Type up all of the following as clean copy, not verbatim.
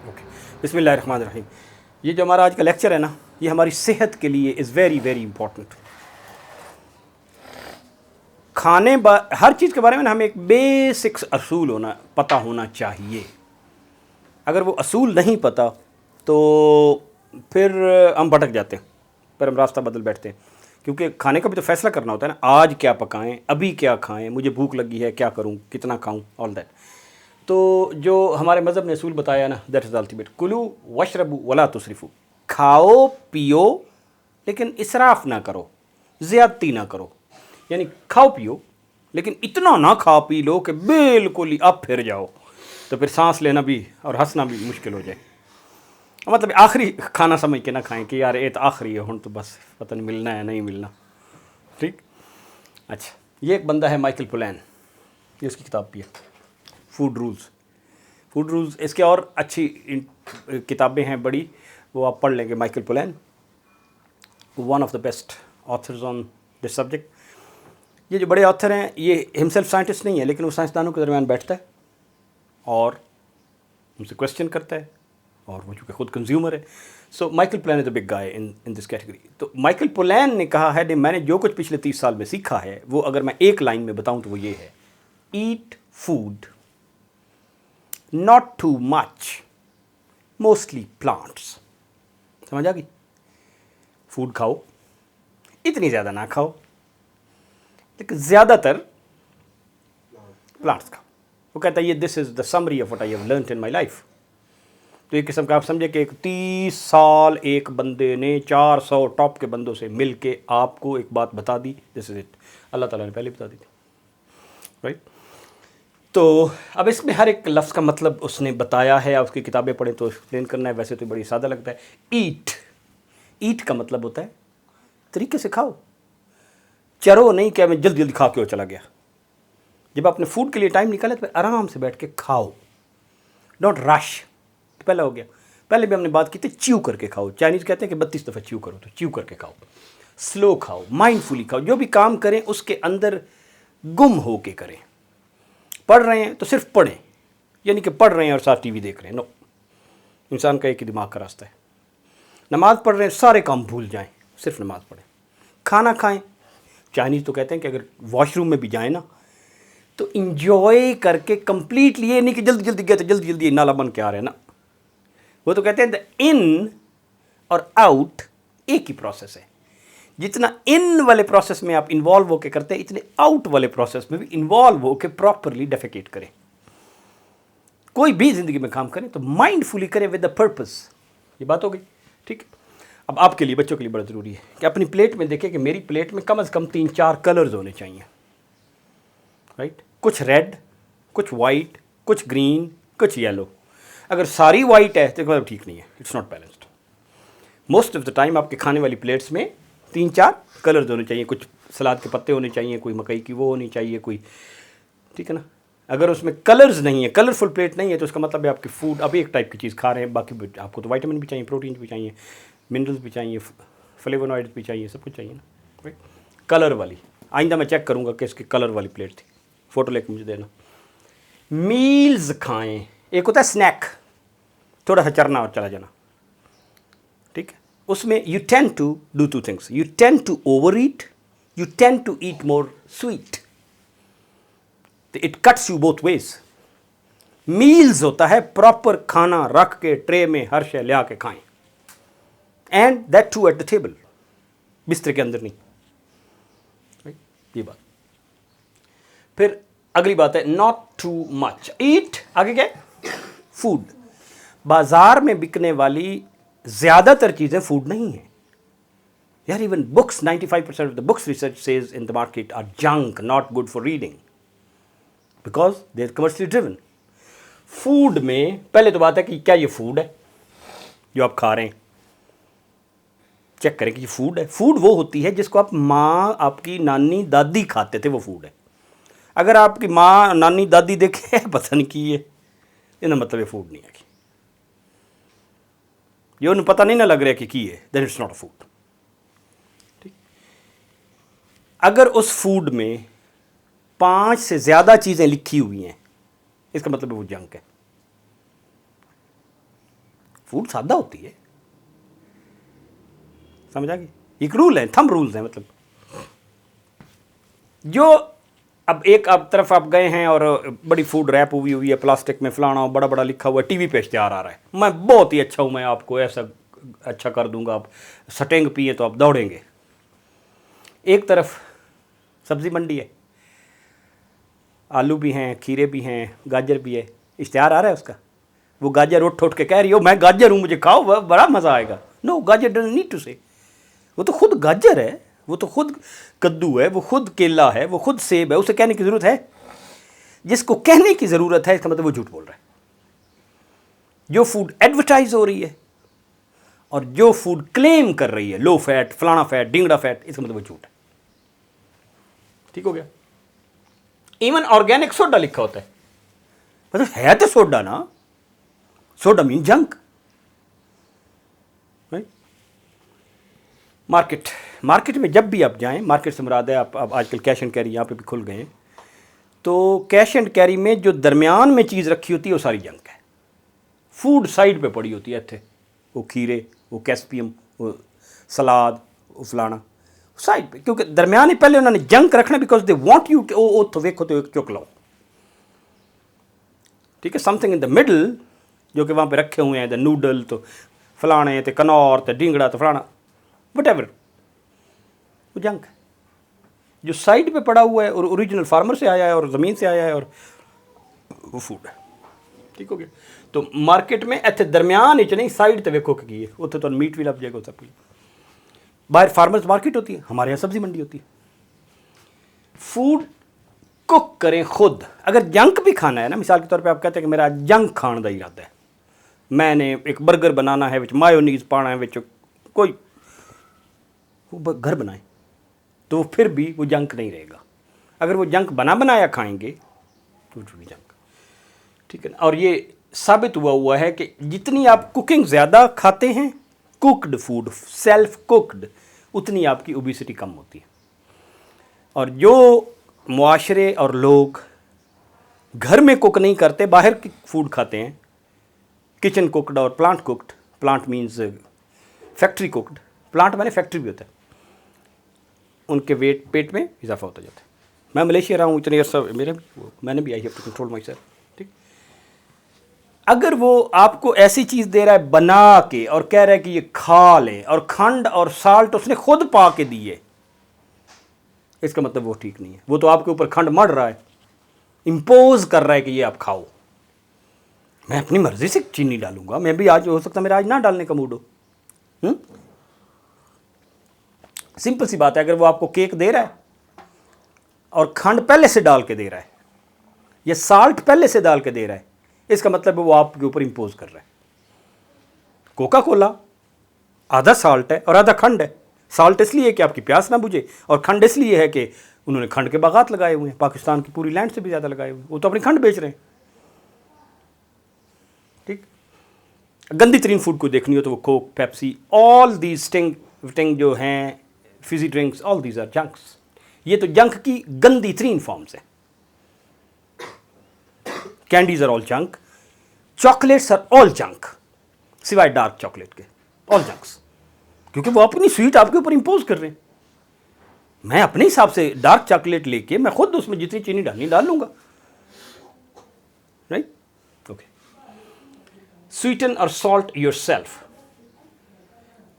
Okay, बिस्मिल्लाहिर्रहमानिर्रहीम। ये जो हमारा आज का लेक्चर है ना, ये हमारी सेहत के लिए इज़ वेरी वेरी इंपॉर्टेंट। हर चीज़ के बारे में ना हमें एक बेसिक्स असूल पता होना चाहिए। अगर वो असूल नहीं पता तो फिर हम भटक जाते हैं, फिर हम रास्ता बदल बैठते हैं। क्योंकि खाने का भी तो फैसला करना होता है ना, आज क्या पकाएं, अभी क्या खाएं, मुझे भूख लगी है, क्या करूं, कितना खाऊं, ऑल दैट। तो जो हमारे मज़हब ने असूल बताया ना, दैट इज़ अल्टीमेट। कुलू वशरबू वला तुसरिफू, खाओ पियो लेकिन इसराफ ना करो, ज़्यादती ना करो। यानी खाओ पियो लेकिन इतना ना खा पी लो कि बिल्कुल ही अब फिर जाओ, तो फिर सांस लेना भी और हंसना भी मुश्किल हो जाए। मतलब आखिरी खाना समझ के ना खाएं कि यार ये तो आखिरी है, हुन तो बस पता नहीं मिलना है नहीं मिलना। ठीक। अच्छा, ये एक बंदा है माइकल पोलैन, ये उसकी किताब भी है, फूड रूल्स। फूड रूल्स, इसके और अच्छी किताबें हैं बड़ी, वो आप पढ़ लेंगे। Michael Pollan, one of the best authors on this subject. ये जो बड़े ऑथर हैं, ये हिमसेल्फ साइंटिस्ट नहीं है, लेकिन वो साइंसदानों के दरमियान बैठता है और उनसे क्वेश्चन करता है, और वो चूँकि खुद कंज्यूमर है। So Michael Pollan is a big guy in this category. तो माइकल पोलैन ने कहा है, मैंने जो कुछ पिछले 30 साल में सीखा है, वो अगर मैं एक लाइन में बताऊं तो वो ये है: eat food not too much, mostly plants. समझ आ गई? फूड खाओ, इतनी ज़्यादा ना खाओ, लेकिन ज़्यादातर प्लांट्स खाओ। वो कहता है ये this is the summary of what I have learned in my life. तो एक किस्म का आप समझे कि 30 साल एक बंदे ने 400 टॉप के बंदों से मिल के आपको एक बात बता दी। This is it. अल्लाह ताला ने पहले बता दी थी, राइट? तो अब इसमें हर एक लफ्ज़ का मतलब उसने बताया है, उसकी किताबें पढ़ें तो एक्सप्लेन करना है। वैसे तो बड़ी सादा लगता है। ईट का मतलब होता है तरीके से खाओ, चरो नहीं क्या मैं जल्दी जल्दी खा के वो चला गया। जब आपने फूड के लिए टाइम निकाले तो आराम से बैठ के खाओ, डोंट रश। पहला हो गया। पहले भी हमने बात की थी, च्यू करके खाओ। चाइनीज़ कहते हैं कि 32 दफ़ा च्यू करो, तो च्यू करके खाओ, स्लो खाओ, माइंडफुली खाओ। जो भी काम करें उसके अंदर गुम हो के करें। पढ़ रहे हैं तो सिर्फ पढ़ें, यानी कि पढ़ रहे हैं और साथ टीवी देख रहे हैं, नो। इंसान का एक ही दिमाग का रास्ता है। नमाज़ पढ़ रहे हैं, सारे काम भूल जाएं, सिर्फ नमाज़ पढ़ें। खाना खाएं। चाइनीज़ तो कहते हैं कि अगर वॉशरूम में भी जाएँ ना, तो इंजॉय करके कंप्लीटली, ये नहीं कि जल्दी जल्दी गए तो जल्दी जल्दी नाला बन के आ रहे हैं ना। वो तो कहते हैं द इन और आउट एक ही प्रोसेस है। जितना इन वाले प्रोसेस में आप इन्वॉल्व होकर करते हैं, इतने आउट वाले प्रोसेस में भी इन्वॉल्व होकर प्रॉपरली डेफिकेट करें। कोई भी जिंदगी में काम करें तो माइंडफुली करें विद द पर्पस। ये बात हो गई, ठीक। अब आपके लिए, बच्चों के लिए बड़ा ज़रूरी है कि अपनी प्लेट में देखें कि मेरी प्लेट में कम से कम 3-4 कलर्स होने चाहिए, राइट? कुछ रेड, कुछ वाइट, कुछ ग्रीन, कुछ येलो। अगर सारी वाइट है तो मतलब ठीक नहीं है, it's not balanced. Most of the time आपके खाने वाली प्लेट्स में 3-4 कलर्स होने चाहिए। कुछ सलाद के पत्ते होने चाहिए, कोई मकई की वो होनी चाहिए, कोई, ठीक है ना। अगर उसमें कलर्स नहीं है, कलरफुल प्लेट नहीं है, तो उसका मतलब है आपकी फूड अभी एक टाइप की चीज़ खा रहे हैं। बाकी आपको तो वाइटामिन भी चाहिए, प्रोटीन भी चाहिए, मिनरल्स भी चाहिए, फ्लेवोनॉइड्स भी चाहिए, सब कुछ चाहिए ना, राइट? कलर वाली, आइंदा मैं चेक करूँगा कि इसकी कलर वाली प्लेट थी, फ़ोटो लेकर मुझे देना। मील्स खाएं। एक होता है स्नैक, थोड़ा सा चरना और चला जाना, ठीक है। उसमें you tend to do 2 things, you tend to over eat, you tend to eat more sweet. It cuts you both ways. Meals होता है प्रॉपर खाना रख के ट्रे में हर शय ले आके खाएं, and that too at the table, बिस्तर के अंदर नहीं, right? ये बात। फिर अगली बात है नॉट टू मच ईट। आगे क्या है? फूड। बाजार में बिकने वाली ज़्यादातर चीज़ें फूड नहीं है यार। Even books, 95% of the books research says in the market are junk, not good for reading, because they are commercially driven. Food में पहले तो बात है कि क्या ये फूड है जो आप खा रहे हैं। चेक करें कि ये फूड है। फूड वो होती है जिसको आप माँ, आपकी नानी दादी खाते थे, वो फूड है। अगर आपकी माँ, नानी, दादी देखे पता नहीं की है, इनका मतलब ये फूड नहीं है कि ये उन्हें पता नहीं ना लग रहा है कि है, that it's not a food, ठीक। अगर उस फूड में 5 से ज़्यादा चीज़ें लिखी हुई हैं, इसका मतलब वो जंक है। फूड सादा होती है, समझ आ गई? एक रूल है, थंब रूल्स हैं, मतलब जो अब एक अब तरफ आप गए हैं और बड़ी फूड रैप हुई हुई है प्लास्टिक में, फलाना बड़ा बड़ा लिखा हुआ है, टीवी पे इश्तेहार आ रहा है, मैं बहुत ही अच्छा हूँ, मैं आपको ऐसा अच्छा कर दूंगा, आप सटेंग पिए तो आप दौड़ेंगे। एक तरफ सब्जी मंडी है, आलू भी हैं, खीरे भी हैं, गाजर भी है, इश्तेहार आ रहा है उसका, वो गाजर उठ उठ के कह रही हो मैं गाजर हूँ, मुझे खाओ, बड़ा मज़ा आएगा। नो, गाजर डजंट नीड टू से, वो तो खुद गाजर है, वो तो खुद कद्दू है, वो खुद केला है, वो खुद सेब है, उसे कहने की ज़रूरत है? जिसको कहने की ज़रूरत है इसका मतलब वो झूठ बोल रहा है। जो फूड एडवर्टाइज हो रही है और जो फूड क्लेम कर रही है, लो फैट, फलाना फैट, डिंगड़ा फैट, इसका मतलब वो झूठ है। ठीक हो गया? इवन ऑर्गेनिक सोडा लिखा होता है, मतलब है तो सोडा ना, सोडा मीन जंक। मार्केट में जब भी आप जाएं, मार्केट से मुराद है आप आजकल कैश एंड कैरी यहाँ पे भी खुल गए हैं, तो कैश एंड कैरी में जो दरमियान में चीज़ रखी होती है वो सारी जंक है। फूड साइड पे पड़ी होती है, इतने वो खीरे, वो कैस्पियम, वो सलाद, वो फलाना साइड पे, क्योंकि दरमियान ही पहले उन्होंने जंक रखना, बिकॉज दे वांट यू ओ तो वेखो तो एक चुक लो, ठीक है, समथिंग इन द मिडल जो कि वहाँ पे रखे हुए हैं, द नूडल तो फलाने, तो कनौर, तो डिंगड़ा, तो फलाना वट वो जंक है। जो साइड पे पड़ा हुआ है और ओरिजिनल फार्मर से आया है और ज़मीन से आया है और वो फूड है। ठीक हो गया? तो मार्केट में इतने दरमियान ही नहीं, साइड तो वेखो कि है, उत्थे तो मीट भी लग जाएगा सब कुछ। बाहर फार्मर्स मार्केट होती है, हमारे यहाँ सब्जी मंडी होती है। फूड कुक करें खुद। अगर जंक भी खाना है ना, मिसाल के तौर पे आप कहते हैं कि मेरा जंक खाने का इरादा है, मैंने एक बर्गर बनाना है, विच मायोनीज पाना है, विच कोई वो घर बनाए, तो फिर भी वो जंक नहीं रहेगा। अगर वो जंक बना बनाया खाएंगे तो भी जंक, ठीक है ना। और ये साबित हुआ है कि जितनी आप कुकिंग ज़्यादा खाते हैं, कुक्ड फूड, सेल्फ कुक्ड, उतनी आपकी ओबेसिटी कम होती है। और जो मुआशरे और लोग घर में कुक नहीं करते, बाहर की फूड खाते हैं, किचन कुक्ड और plant cooked, plant means factory cooked, plant माने फैक्ट्री भी होता है, उनके वेट पेट में इजाफा होता जाता है। मैं मलेशिया रहा हूँ इतने अर्सा, मैंने भी I have to control myself, ठीक। अगर वो आपको ऐसी चीज़ दे रहा है बना के और कह रहा है कि ये खा लें, और खंड और साल्ट उसने खुद पा के दिए, इसका मतलब वो ठीक नहीं है। वो तो आपके ऊपर खंड मढ़ रहा है, इम्पोज कर रहा है कि ये आप खाओ। मैं अपनी मर्जी से चीनी डालूंगा, मैं भी आज हो सकता है मेरा आज ना डालने का मूड हो। सिंपल सी बात है, अगर वो आपको केक दे रहा है और खंड पहले से डाल के दे रहा है या साल्ट पहले से डाल के दे रहा है, इसका मतलब वो आपके ऊपर इम्पोज कर रहा है। कोका कोला आधा साल्ट है और आधा खंड है। साल्ट इसलिए कि आपकी प्यास ना बुझे, और खंड इसलिए है कि उन्होंने खंड के बागात लगाए हुए हैं, पाकिस्तान की पूरी लैंड से भी ज़्यादा लगाए हुए हैं, वो तो अपनी खंड बेच रहे हैं। ठीक, गंदी तरीन फूड को देखनी हो तो वो Coke, Pepsi, all these Sting जो हैं, fizzy drinks, all these are junks. ये तो जंक की गंदी तरीन फॉर्म्स है। Candies are all junk, chocolates are all junk, सिवाय डार्क चॉकलेट के, ऑल जंक्स, क्योंकि वो अपनी स्वीट आपके ऊपर इंपोज कर रहे हैं। मैं अपने हिसाब से डार्क चॉकलेट लेके मैं खुद उसमें जितनी चीनी डालनी डाल लूंगा, राइट? ओके। स्वीटन और सॉल्ट योरसेल्फ।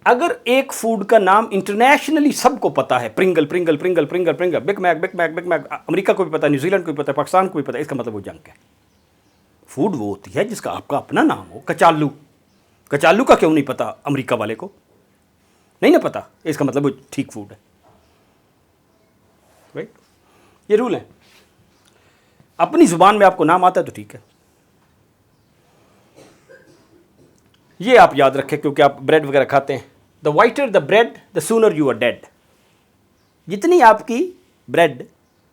अगर एक फूड का नाम इंटरनेशनली सबको पता है, Pringle Pringle Pringle Pringle Pringle, Big Mac Big Mac Big Mac, America को भी पता है, न्यूजीलैंड को भी पता है, पाकिस्तान को भी पता है, इसका मतलब वो जंक है। फूड वो होती है जिसका आपका अपना नाम हो। कचालू, कचालू का क्यों नहीं पता अमेरिका वाले को? नहीं ना पता, इसका मतलब वो ठीक फूड है, राइट? ये रूल है। अपनी जुबान में आपको नाम आता है तो ठीक है। ये आप याद रखें, क्योंकि आप ब्रेड वगैरह खाते हैं। The whiter the bread the sooner you are dead. जितनी आपकी ब्रेड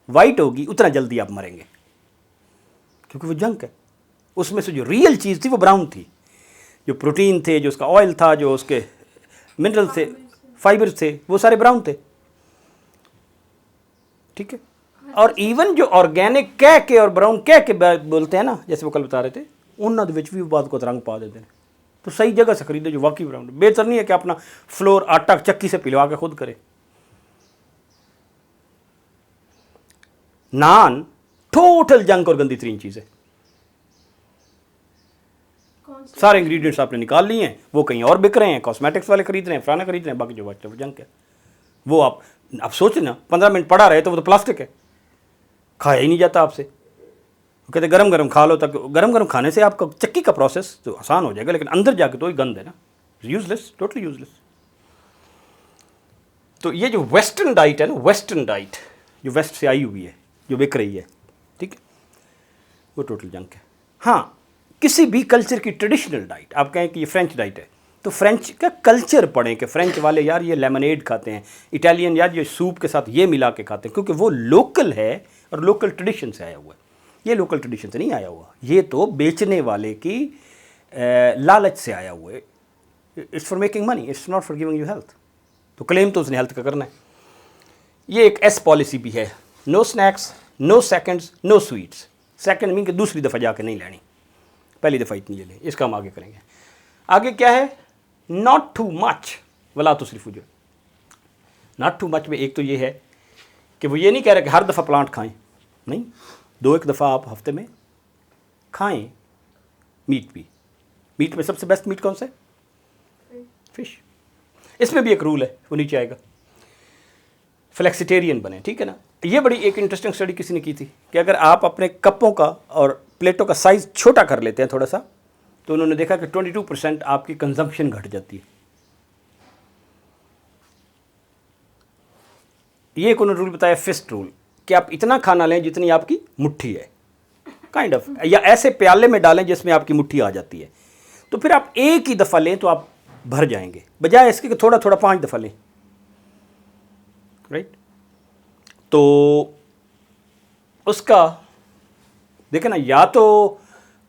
वाइट होगी उतना जल्दी आप मरेंगे, क्योंकि वो जंक है। उसमें से जो रियल चीज़ थी वो ब्राउन थी, जो प्रोटीन थे, जो उसका ऑयल था, जो उसके मिनरल थे, फाइबर थे, वो सारे ब्राउन थे, ठीक है। और इवन जो ऑर्गेनिक कह के और ब्राउन कह के बोलते हैं ना, जैसे वो कल बता रहे थे, उन्होंने विच भी बात को रंग पा देते हैं। तो सही जगह से खरीदो जो वाकई ब्रांड। बेहतर नहीं है कि अपना फ्लोर आटा चक्की से पिलवा के खुद करे। नान टोटल जंक और गंदी तरीन चीज़ है। सारे इंग्रेडिएंट्स आपने निकाल लिए हैं, वो कहीं और बिक रहे हैं, कॉस्मेटिक्स वाले खरीद रहे हैं, फलाना खरीद रहे हैं, बाकी जो बचता है वो जंक है। वो आप सोच ना 15 मिनट पड़ा रहे तो वो तो प्लास्टिक है, खाया ही नहीं जाता आपसे। कहते गरम गरम खा लो, तक गरम गरम खाने से आपका चक्की का प्रोसेस तो आसान हो जाएगा, लेकिन अंदर जाके तो ही गंद है ना, यूजलेस, टोटली यूजलेस। तो ये जो वेस्टर्न डाइट है ना, वेस्टर्न डाइट जो वेस्ट से आई हुई है, जो बिक रही है, ठीक है, वो टोटल जंक है। हाँ, किसी भी कल्चर की ट्रेडिशनल डाइट, आप कहें कि ये फ्रेंच डाइट है, तो फ्रेंच का कल्चर पढ़ें कि फ्रेंच वाले यार ये लेमनेड खाते हैं, इटालियन यार ये सूप के साथ ये मिला के खाते हैं, क्योंकि वो लोकल है और लोकल ट्रेडिशन से आया हुआ है। ये लोकल ट्रेडिशन से नहीं आया हुआ, ये तो बेचने वाले की लालच से आया हुआ है। It's for making money, it's not for giving you health. तो क्लेम तो उसने हेल्थ का करना है। ये एक एस पॉलिसी भी है, no snacks, no seconds, no sweets. Second mean कि दूसरी दफ़ा जाके नहीं लेनी, पहली दफ़ा इतनी ले लें, इसका हम आगे करेंगे। आगे क्या है, नॉट टू मच वला तुसरिफू। जो नॉट टू मच में एक तो ये है कि वो ये नहीं कह रहे कि हर दफ़ा प्लांट खाएं, नहीं, 2-1 दफ़ा आप हफ्ते में खाएं मीट भी। मीट में सबसे बेस्ट मीट कौन सा है? फिश। इसमें भी एक रूल है, वो नीचे आएगा, फ्लेक्सिटेरियन बने, ठीक है ना। ये बड़ी एक इंटरेस्टिंग स्टडी किसी ने की थी कि अगर आप अपने कपों का और प्लेटों का साइज़ छोटा कर लेते हैं थोड़ा सा, तो उन्होंने देखा कि 22% आपकी कंजम्पशन घट जाती है। ये एक उन्होंने रूल बताया, फिस्ट रूल, कि आप इतना खाना लें जितनी आपकी मुट्ठी है, काइंड ऑफ, या ऐसे प्याले में डालें जिसमें आपकी मुट्ठी आ जाती है, तो फिर आप एक ही दफ़ा लें तो आप भर जाएंगे, बजाय इसके कि थोड़ा थोड़ा 5 दफ़ा लें, राइट। तो उसका देखें ना, या तो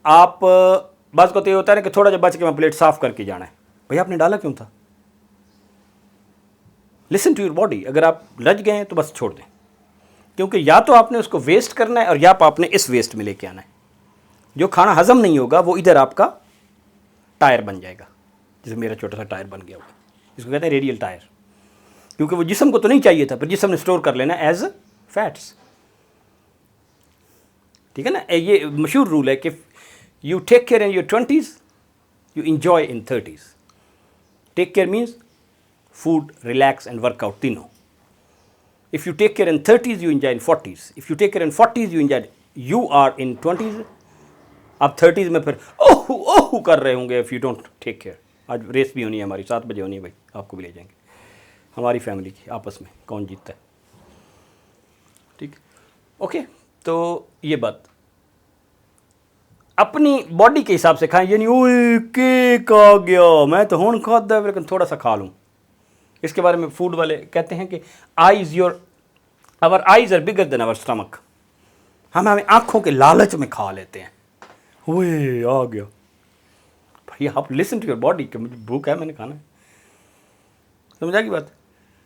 आप बात को तो ये होता है ना कि थोड़ा जब बच के मैं प्लेट साफ करके जाना है, भैया आपने डाला क्यों था? Listen to your body. अगर आप लज गए हैं तो बस छोड़ दें, क्योंकि या तो आपने उसको वेस्ट करना है और या आपने इस वेस्ट में लेके आना है। जो खाना हजम नहीं होगा वो इधर आपका टायर बन जाएगा, जैसे मेरा छोटा सा टायर बन गया होगा, इसको कहते हैं रेडियल टायर, क्योंकि वो जिस्म को तो नहीं चाहिए था, पर जिस्म ने स्टोर कर लेना एज फैट्स, ठीक है ना। ये मशहूर रूल है कि you take care in your 20s, you enjoy in 30s। Take care means food, relax and workout, तीनों। If you take care in 30s, you enjoy in 40s। If you take care in 40s, you enjoy, you are in 20s। आप 30s में फिर ओह ओह कर रहे होंगे if you don't take care. आज race भी होनी है हमारी, 7 बजे होनी है भाई, आपको भी ले जाएंगे, हमारी फैमिली की, आपस में कौन जीतता है, ठीक, ओके। तो ये बात अपनी बॉडी के हिसाब से खाएं, ये नहीं ओए केक आ गया मैं तो हूँ खाता है लेकिन थोड़ा सा खा लूँ। इसके बारे में फूड वाले कहते हैं कि our eyes are bigger than our stomach. हम हमें आँखों के लालच में खा लेते हैं, ओए आ गया भाई, आप लिसन टू योर बॉडी कि मुझे भूख है, मैंने खाना है, समझ आ गई बात।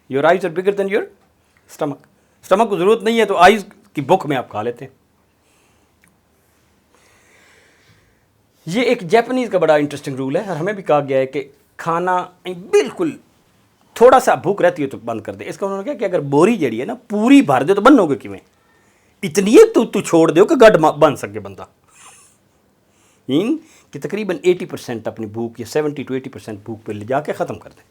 Your eyes are bigger than your stomach. Stomach को ज़रूरत नहीं है तो आइज की भूख में आप खा लेते हैं। ये एक जापानीज़ का बड़ा इंटरेस्टिंग रूल है और हमें भी कहा गया है कि खाना बिल्कुल थोड़ा सा भूख रहती है तो बंद कर दे। इसका उन्होंने कहा कि अगर बोरी जड़ी है ना पूरी भर दे तो बनोगे किमें, इतनी है तू छोड़ दो कि गढ़ बन सके बंदा। कि तकरीबन 80% अपनी भूख या 70 to 80% भूख पे ले जाके ख़त्म कर दें,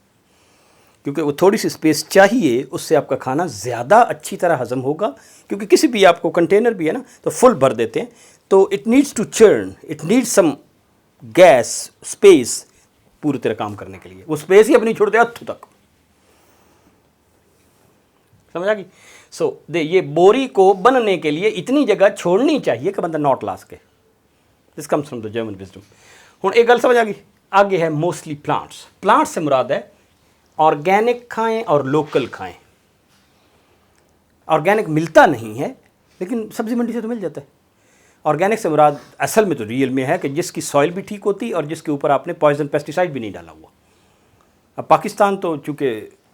क्योंकि वो थोड़ी सी स्पेस चाहिए, उससे आपका खाना ज़्यादा अच्छी तरह हज़म होगा। क्योंकि किसी भी आपको कंटेनर भी है ना तो फुल भर देते हैं, तो it needs to churn, it needs some gas space पूरी तरह काम करने के लिए। वो स्पेस ही अपनी छोड़ते हथों तक, समझ आ गई। सो ये बोरी को बनने के लिए इतनी जगह छोड़नी चाहिए कि बंदा नॉट ला सके। This comes from the German wisdom. हुण एक गल समझ आ गई। आगे है मोस्टली प्लांट्स। प्लांट्स से मुराद है ऑर्गेनिक खाएं और लोकल खाएं। ऑर्गेनिक मिलता नहीं है लेकिन सब्जी मंडी से तो मिल जाता है। ऑर्गेनिक से मुराद असल में तो रियल में है कि जिसकी सॉइल भी ठीक होती और जिसके ऊपर आपने पॉइजन पेस्टिसाइड भी नहीं डाला हुआ। अब पाकिस्तान तो चूँकि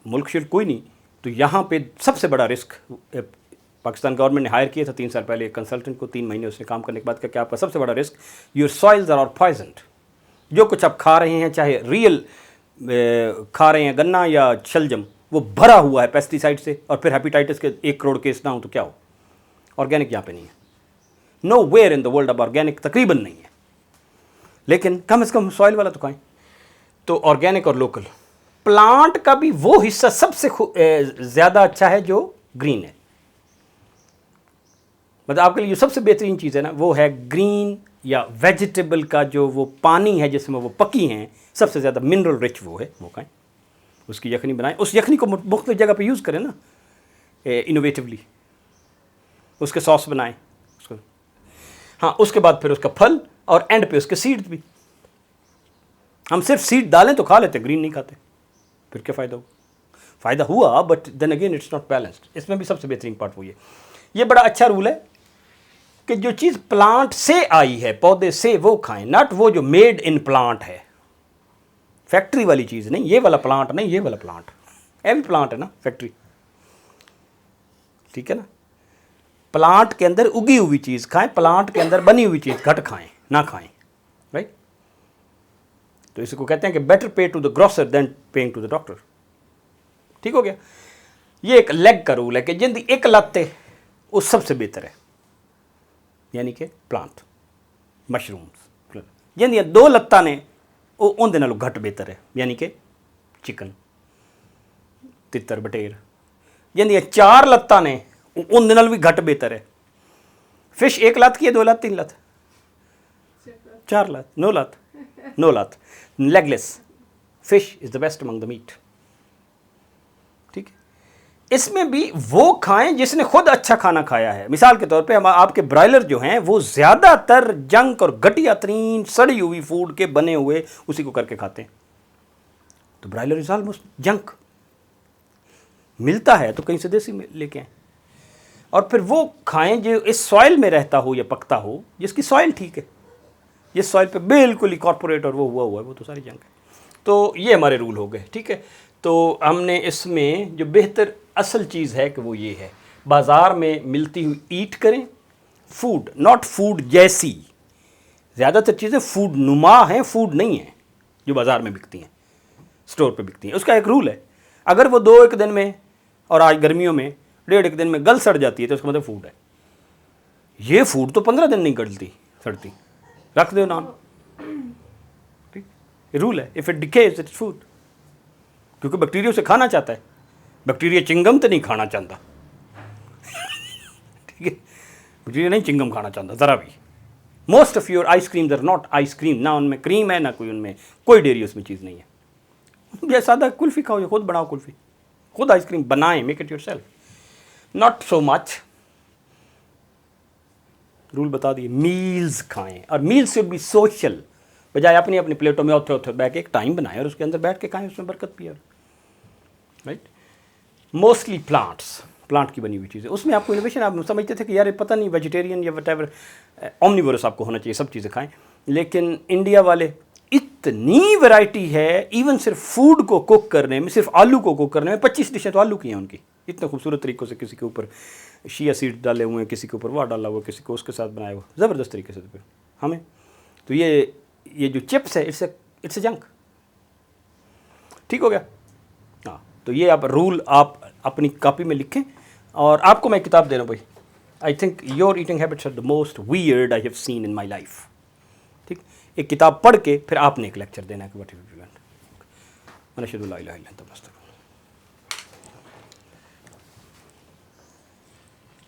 मुल्क शुल्क कोई नहीं, तो यहाँ पे सबसे बड़ा रिस्क पाकिस्तान गवर्नमेंट ने हायर किया था 3 साल पहले एक कंसल्टेंट को, 3 महीने उसने काम करने के बाद कहा कि आपका सबसे बड़ा रिस्क योर सॉइल्स आर पॉइजन्ड। जो कुछ आप खा रहे हैं, चाहे रियल खा रहे हैं गन्ना या शलजम, वो भरा हुआ है पेस्टिसाइड से, और फिर हेपेटाइटिस के 1 करोड़ केस ना हो तो क्या हो। ऑर्गेनिक यहाँ पे नहीं है, nowhere in the world अब ऑर्गेनिक तकरीबन नहीं है। लेकिन कम से कम सॉइल वाला तो खाएं। तो ऑर्गेनिक और लोकल। प्लांट का भी वो हिस्सा सबसे ज़्यादा अच्छा है जो ग्रीन है। मतलब आपके लिए जो सबसे बेहतरीन चीज़ है ना, वो है ग्रीन या वेजिटेबल का जो वो पानी है जिसमें वो पकी हैं, सबसे ज़्यादा मिनरल रिच वो है, वो खाएं। उसकी यखनी बनाएं, उस यखनी को मुख्तलिफ जगह पे यूज़ करें ना, इनोवेटिवली उसके सॉस बनाएं उसको। हाँ, उसके बाद फिर उसका फल और एंड पे उसके सीड्स भी। हम सिर्फ सीड डालें तो खा लेते, ग्रीन नहीं खाते, फिर क्या फ़ायदा हुआ? फ़ायदा हुआ, but then again it's not balanced. इसमें भी सबसे बेहतरीन पार्ट वही है। ये बड़ा अच्छा रूल है कि जो चीज़ प्लांट से आई है, पौधे से, वो खाएं, नॉट वो जो मेड इन प्लांट है, फैक्ट्री वाली चीज़ नहीं। ये वाला प्लांट नहीं, ये वाला प्लांट, ये भी प्लांट है ना, फैक्ट्री, ठीक है ना। प्लांट के अंदर उगी हुई चीज़ खाएं, प्लांट के अंदर बनी हुई चीज़ घट खाएं ना खाएं, राइट। तो इसको कहते हैं कि better pay to the grocer than paying to the doctor. ठीक हो गया। ये एक लेग का रूल है कि जिंदी एक लत है वो सबसे बेहतर है, यानी कि प्लांट, मशरूम्स। जिंदियां 2 लत्तां ने वो उनदे नालों घट बेहतर है, यानी कि चिकन, तितर बटेर। जिंदियां 4 लत्तां ने उनदे नालों भी घट बेहतर है। फिश 1 लत की है, 2 लत, 3 लत, 4 लत, 9 लत, 9 लत। Legless fish is the best among the meat. ठीक है। इसमें भी वो खाएं जिसने खुद अच्छा खाना खाया है। मिसाल के तौर पे हम आपके ब्रायलर जो हैं वो ज़्यादातर जंक और घटिया तरीन सड़ी हुई फूड के बने हुए उसी को करके खाते हैं। तो ब्रायलर इज ऑलमोस्ट जंक। मिलता है तो कहीं से देसी लेके आए, और फिर वो खाएं जो इस सॉइल में रहता हो या पकता हो, जिसकी सॉइल ठीक है। जिस सॉइल पे बिल्कुल ही कॉर्पोरेट और वो हुआ है, वो तो सारी जंक है। तो ये हमारे रूल हो गए। ठीक है। तो हमने इसमें जो बेहतर असल चीज़ है कि वो ये है, बाज़ार में मिलती हुई ईट करें फूड, नॉट फूड जैसी। ज़्यादातर चीज़ें फूड नुमा हैं, फूड नहीं है जो बाज़ार में बिकती हैं, स्टोर पे बिकती हैं। उसका एक रूल है, अगर वो 2-1 दिन में, और आज गर्मियों में 1.5-1 दिन में गल सड़ जाती है तो उसका मतलब फूड है। ये फूड तो 15 दिन नहीं गलती सड़ती, रख दो नाम। ठीक, रूल है, if it decays its food. क्योंकि बैक्टीरिया उसे खाना चाहता है, बैक्टीरिया चिंगम तो नहीं खाना चाहता। ठीक है, बैक्टीरिया नहीं चिंगम खाना चाहता ज़रा भी। Most of your ice creams are not ice cream, ना उनमें क्रीम है ना कोई उनमें कोई डेयरी उसमें चीज़ नहीं है। या सादा कुल्फ़ी खाओ या खुद बनाओ कुल्फ़ी, खुद आइसक्रीम बनाएं, make it yourself. Not so much. Rule बता दिए, मील्स खाएं, और मील्स शुड बी सोशल, बजाय अपनी अपनी प्लेटों में उठे बैठ के एक टाइम बनाएं और उसके अंदर बैठ के खाएं, उसमें बरकत भी है, राइट। मोस्टली प्लांट की बनी हुई चीज़ें, उसमें आपको इनोवेशन, आप समझते थे कि यार पता नहीं वेजिटेरियन या वटेवर ओमनिवोरस आपको होना चाहिए, सब चीज़ें खाएं। लेकिन इंडिया वाले इतनी वैरायटी है, इवन सिर्फ फूड को कुक करने में, सिर्फ आलू को कुक करने में 25 डिशें तो आलू की हैं उनकी, इतने खूबसूरत तरीक़ों से। किसी के ऊपर शिया सीड डाले हुए हैं, किसी के ऊपर वाह डाला हुआ, किसी को उसके साथ बनाया हुआ, ज़बरदस्त तरीके से। फिर हमें तो ये जो चिप्स है, इट्स ए जंक। ठीक हो गया। हाँ, तो ये आप रूल आप अपनी कॉपी में लिखें। और आपको मैं किताब दे रहा हूँ भाई, I think your eating habits are the most weird I have seen in my life. ठीक, एक किताब पढ़ के फिर आपने एक लेक्चर देना है कि व्हाट यू वांट।